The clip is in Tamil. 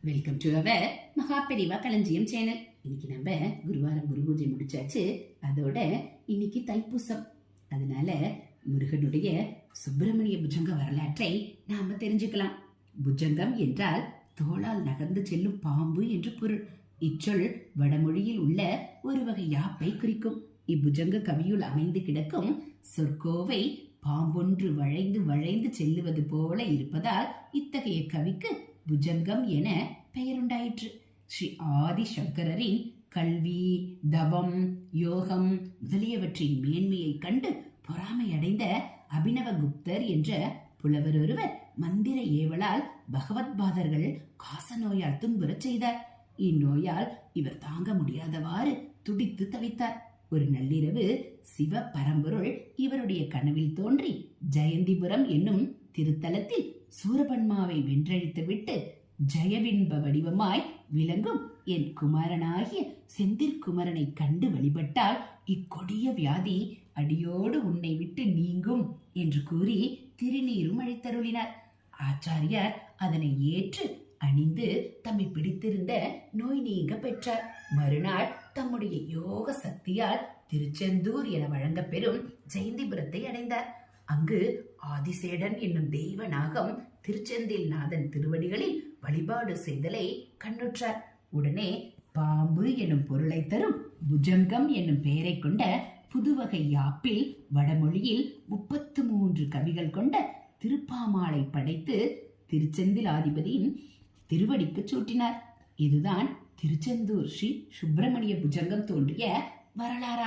வெல்கம் டு அவர் மகாபெரிவா களஞ்சியம் சேனல். இன்னைக்கு நம்ம குருவாரம் குரு பூஜை முடிச்சாச்சு. அதோட இன்னைக்கு தைப்பூசம். அதனால முருகனுடைய சுப்பிரமணிய புஜங்க வரலாற்றை நாம தெரிஞ்சுக்கலாம். புஜங்கம் என்றால் தோளால் நகர்ந்து செல்லும் பாம்பு என்று பொருள். இச்சொல் வடமொழியில் உள்ள ஒரு வகை யாப்பை குறிக்கும். இப்புஜங்க கவியுள் அமைந்து கிடக்கும் சொற்கோவை பாம்பொன்று வளைந்து வளைந்து செல்லுவது போல இருப்பதால் இத்தகைய கவிக்கு புஜங்கம் என பெயருண்டாயிற்று. ஸ்ரீ ஆதி சங்கரரின் கல்வி, தவம், யோகம் முதலியவற்றின் மேன்மையை கண்டு பொறாமை அடைந்த அபினவகுப்தர் என்ற புலவர் ஒருவர் மந்திர ஏவலால் பகவத் பாதர்கள் காச நோயால் துன்புறச் செய்தார். இந்நோயால் இவர் தாங்க முடியாதவாறு துடித்து தவித்தார். ஒரு நள்ளிரவு சிவ பரம்பொருள் இவருடைய கனவில் தோன்றி ஜெயந்திபுரம் என்னும் திருத்தலத்தில் சூரபன்மாவை வென்றழித்துவிட்டு ஜெயபின்ப வடிவமாய் விளங்கும் என் குமாரனாகிய செந்திற்குமரனை கண்டு வழிபட்டால் இக்கொடிய வியாதி அடியோடு உன்னை விட்டு நீங்கும் என்று கூறி திருநீரும் அழித்தருளினார். ஆச்சாரியார் அதனை ஏற்று அணிந்து தம்மை பிடித்திருந்த நோய் நீங்க பெற்றார். மறுநாள் தம்முடைய யோக சக்தியால் திருச்செந்தூர் என வழங்க பெறும் ஜெயந்திபுரத்தை அடைந்தார். அங்கு ஆதிசேடன் என்னும் தெய்வ நாகம் திருச்செந்தில் நாதன் திருவடிகளில் வழிபாடு செய்தலை கண்ணுற்றார். உடனே பாம்பு எனும் பொருளை தரும் புஜங்கம் என்னும் பெயரை கொண்ட புதுவகை யாப்பில் வடமொழியில் 33 கவிகள் கொண்ட திருப்பாமாலை படைத்து திருச்செந்தில் ஆதிபதியின் திருவடிக்கு சூட்டினார். இதுதான் திருச்செந்தூர் ஸ்ரீ சுப்பிரமணிய புஜங்கம் தோன்றிய வரலாறாகும்.